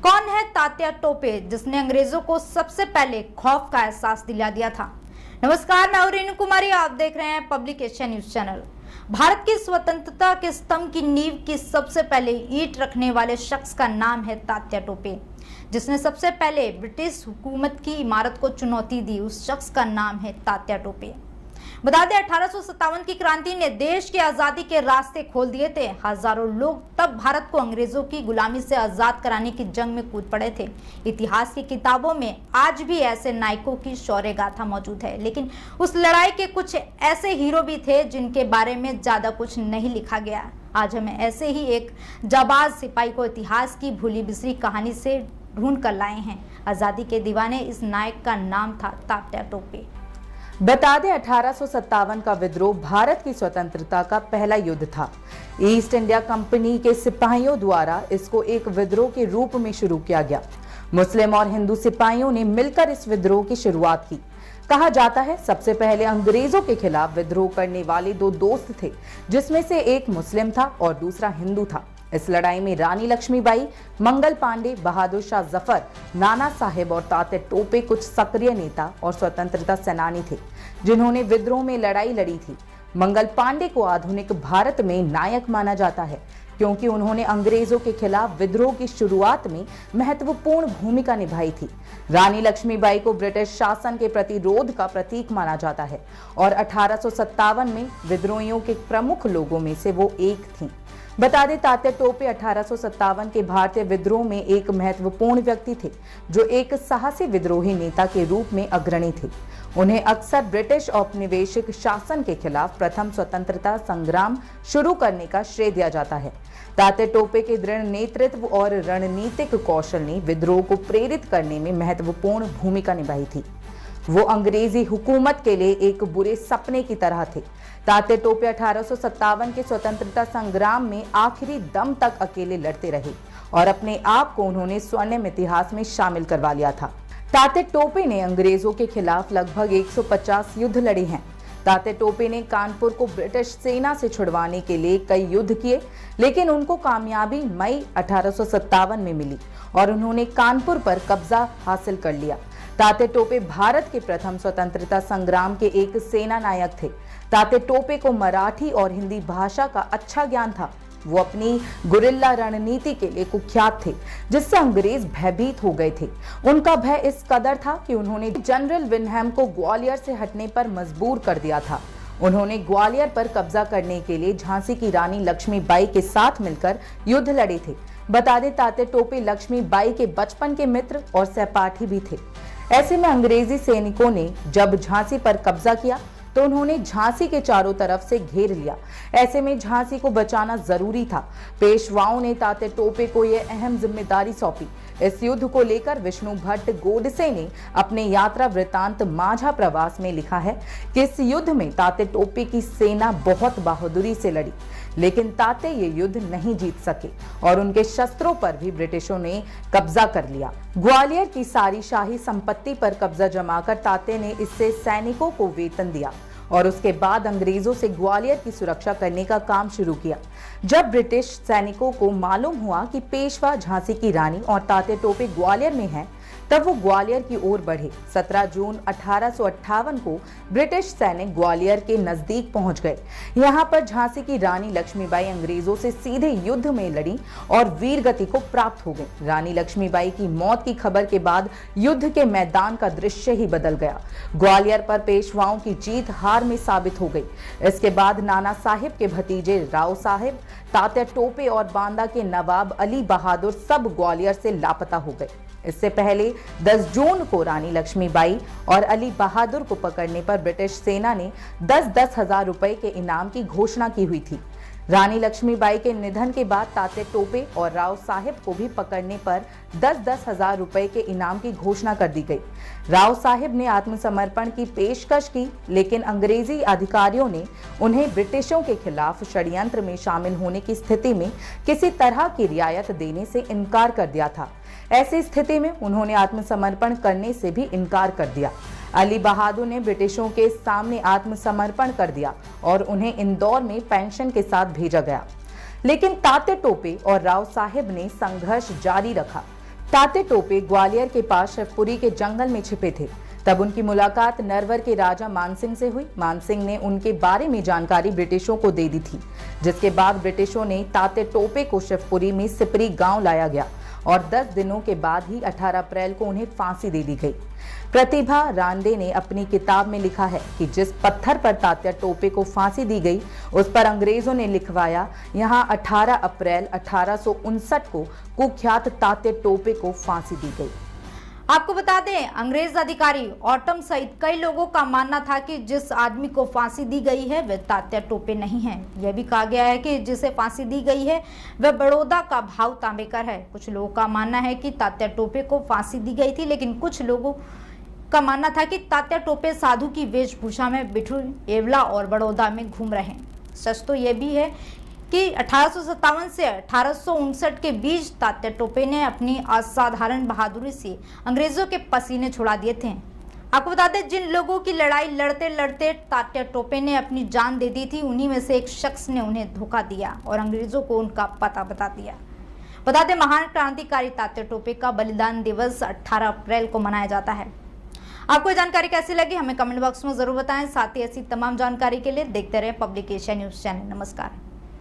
कौन है तात्या टोपे, जिसने अंग्रेजों को सबसे पहले खौफ का एहसास दिला दिया था। नमस्कार, मैं रेणु कुमारी, आप देख रहे हैं public Asia news channel. Bharat की स्वतंत्रता के स्तंभ की नींव की सबसे पहले ईंट रखने वाले शख्स का नाम है तात्या टोपे। जिसने सबसे पहले ब्रिटिश हुकूमत की इमारत को चुनौती दी, उस शख्स का नाम है तात्या टोपे। बता दें, 1857 की क्रांति ने देश की आजादी के रास्ते खोल दिए थे। हजारों लोग तब भारत को अंग्रेजों की गुलामी से आजाद कराने की जंग में कूद पड़े थे। इतिहास की किताबों में आज भी ऐसे नायकों की शौर्य गाथा मौजूद है, लेकिन उस लड़ाई के कुछ ऐसे हीरो भी थे जिनके बारे में ज्यादा कुछ नहीं लिखा गया। आज हमें ऐसे ही एक जाबाज सिपाही को इतिहास की भूली बिसरी कहानी से ढूंढ कर लाए हैं। आजादी के दीवाने इस नायक का नाम था तात्या टोपे। बता दें, 1857 का विद्रोह भारत की स्वतंत्रता का पहला युद्ध था। ईस्ट इंडिया कंपनी के सिपाहियों द्वारा इसको एक विद्रोह के रूप में शुरू किया गया। मुस्लिम और हिंदू सिपाहियों ने मिलकर इस विद्रोह की शुरुआत की। कहा जाता है, सबसे पहले अंग्रेजों के खिलाफ विद्रोह करने वाले दो दोस्त थे, जिसमें से एक मुस्लिम था और दूसरा हिंदू था। इस लड़ाई में रानी लक्ष्मीबाई, मंगल पांडे, बहादुर शाह जफर, नाना साहेब और तात्या टोपे कुछ सक्रिय नेता और स्वतंत्रता सेनानी थे, जिन्होंने विद्रोह में लड़ाई लड़ी थी। मंगल पांडे को आधुनिक भारत में नायक माना जाता है, क्योंकि उन्होंने अंग्रेजों के खिलाफ विद्रोह की शुरुआत में महत्वपूर्ण भूमिका निभाई थी। रानी लक्ष्मीबाई को ब्रिटिश शासन के प्रतिरोध का प्रतीक माना जाता है और 1857 में विद्रोहियों के प्रमुख लोगों में से वो एक थी। बता दें, तात्या टोपे 1857 के भारतीय विद्रोह में एक महत्वपूर्ण व्यक्ति थे, जो एक साहसी विद्रोही नेता के रूप में अग्रणी थे। उन्हें अक्सर ब्रिटिश औपनिवेशिक शासन के खिलाफ प्रथम स्वतंत्रता संग्राम शुरू करने का श्रेय दिया जाता है। तात्या टोपे के दृढ़ नेतृत्व और रणनीतिक कौशल ने विद्रोह को प्रेरित करने में महत्वपूर्ण भूमिका निभाई थी। वो अंग्रेजी हुकूमत के लिए एक बुरे सपने की तरह थे। तात्या टोपे 1857 के स्वतंत्रता संग्राम में आखिरी दम तक अकेले लड़ते रहे और अपने आप को उन्होंने स्वर्णिम इतिहास में शामिल करवा लिया था। तात्या टोपे ने अंग्रेजों के खिलाफ लगभग 150 युद्ध लड़े हैं। तात्या टोपे ने कानपुर को ब्रिटिश सेना से छुड़वाने के लिए कई युद्ध किए, लेकिन उनको कामयाबी मई 1857 में मिली और उन्होंने कानपुर पर कब्जा हासिल कर लिया। तात्या टोपे भारत के प्रथम स्वतंत्रता संग्राम के एक सेना नायक थे। तात्या टोपे को मराठी और हिंदी भाषा का अच्छा ज्ञान था। वो अपनी गुरिल्ला रणनीति के लिए कुख्यात थे, जिससे अंग्रेज भयभीत हो गए थे। उनका भय इस कदर था कि उन्होंने जनरल विनहेम को ग्वालियर से हटने पर मजबूर कर दिया था। उन्होंने ग्वालियर पर कब्जा करने के लिए झांसी की रानी लक्ष्मीबाई के साथ मिलकर युद्ध लड़े थे। बता दें, तात्या टोपे लक्ष्मीबाई के बचपन के मित्र और सहपाठी भी थे। ऐसे में अंग्रेजी सैनिकों ने जब झांसी पर कब्जा किया तो उन्होंने झांसी के चारों तरफ से घेर लिया। ऐसे में झांसी को बचाना जरूरी था। पेशवाओं ने तात्या टोपे को यह अहम जिम्मेदारी सौंपी। इस युद्ध को लेकर विष्णु भट्ट गोडसे ने अपने यात्रा वृतांत माझा प्रवास में लिखा है कि इस युद्ध में तात्या टोपे की सेना बहुत बहादुरी से लड़ी, लेकिन तात्या ये युद्ध नहीं जीत सके और उनके शस्त्रों पर भी ब्रिटिशों ने कब्जा कर लिया। ग्वालियर की सारी शाही संपत्ति पर कब्जा जमाकर तात्या ने इससे सैनिकों को वेतन दिया और उसके बाद अंग्रेजों से ग्वालियर की सुरक्षा करने का काम शुरू किया। जब ब्रिटिश सैनिकों को मालूम हुआ कि पेशवा झांसी की रानी और तात्या टोपे ग्वालियर में हैं, तब वो ग्वालियर की ओर बढ़े। 17 जून 1858 को ब्रिटिश सैनिक ग्वालियर के नजदीक पहुंच गए। यहाँ पर झांसी की रानी लक्ष्मीबाई अंग्रेजों से सीधे युद्ध में लड़ी और वीरगति को प्राप्त हो गई। रानी लक्ष्मीबाई की मौत की खबर के बाद युद्ध के मैदान का दृश्य ही बदल गया। ग्वालियर पर पेशवाओं की जीत हार में साबित हो गई। इसके बाद नाना साहिब के भतीजे राव साहिब, तात्या टोपे और बांदा के नवाब अली बहादुर सब ग्वालियर से लापता हो गए। इससे पहले 10 जून को रानी लक्ष्मीबाई और अली बहादुर को पकड़ने पर ब्रिटिश सेना ने 10-10 हजार रुपए के इनाम की घोषणा की हुई थी। रानी लक्ष्मीबाई के निधन के बाद तात्या टोपे और राव साहिब को भी पकड़ने पर 10-10 हजार रुपए के इनाम की घोषणा कर दी गई। राव साहिब ने आत्मसमर्पण की पेशकश की, लेकिन अंग्रेजी अधिकारियों ने उन्हें ब्रिटिशों के खिलाफ षड्यंत्र में शामिल होने की स्थिति में किसी तरह की रियायत देने से इनकार कर दिया था। ऐसी स्थिति में उन्होंने आत्मसमर्पण करने से भी इनकार कर दिया। अली बहादुर ने ब्रिटिशों के सामने आत्मसमर्पण कर दिया और उन्हें इंदौर में पेंशन के साथ भेजा गया। लेकिन तात्या टोपे और राव साहिब ने संघर्ष जारी रखा। तात्या टोपे ग्वालियर के पास शिवपुरी के जंगल में छिपे थे। तब उनकी मुलाकात नरवर के राजा मानसिंह से हुई। मानसिंह ने उनके बारे में जानकारी ब्रिटिशों को दे दी थी, जिसके बाद ब्रिटिशों ने तात्या टोपे को शिवपुरी में सिपरी गांव लाया गया और 10 दिनों के बाद ही 18 अप्रैल को उन्हें फांसी दे दी गई। प्रतिभा रांडे ने अपनी किताब में लिखा है कि जिस पत्थर पर तात्या टोपे को फांसी दी गई, उस पर अंग्रेजों ने लिखवाया, यहाँ 18 अप्रैल 1859 को कुख्यात तात्या टोपे को फांसी दी गई। आपको बता दें, अंग्रेज अधिकारी ऑटम सहित कई लोगों का मानना था कि जिस आदमी को फांसी दी गई है वह तात्या टोपे नहीं है। यह भी कहा गया है कि जिसे फांसी दी गई है वह बड़ौदा का भाऊ तांबेकर है। कुछ लोगों का मानना है कि तात्या टोपे को फांसी दी गई थी, लेकिन कुछ लोगों का मानना था कि तात्या टोपे साधु की वेशभूषा में बिठूर, येवला और बड़ौदा में घूम रहे हैं। सच तो यह भी है कि 1857 से 1859 के बीच तात्या टोपे ने अपनी असाधारण बहादुरी से अंग्रेजों के पसीने छुड़ा दिए थे। आपको बता दें, जिन लोगों की लड़ाई लड़ते लड़ते तात्या टोपे ने अपनी जान दे दी थी, उन्हीं में से एक शख्स ने उन्हें धोखा दिया और अंग्रेजों को उनका पता बता दिया। बता दें, महान क्रांतिकारी तात्या टोपे का बलिदान दिवस 18 अप्रैल को मनाया जाता है। आपको ये जानकारी कैसी लगी हमें कमेंट बॉक्स में जरूर बताएं। साथ ही ऐसी तमाम जानकारी के लिए देखते रहे पब्लिक एशिया न्यूज चैनल। नमस्कार।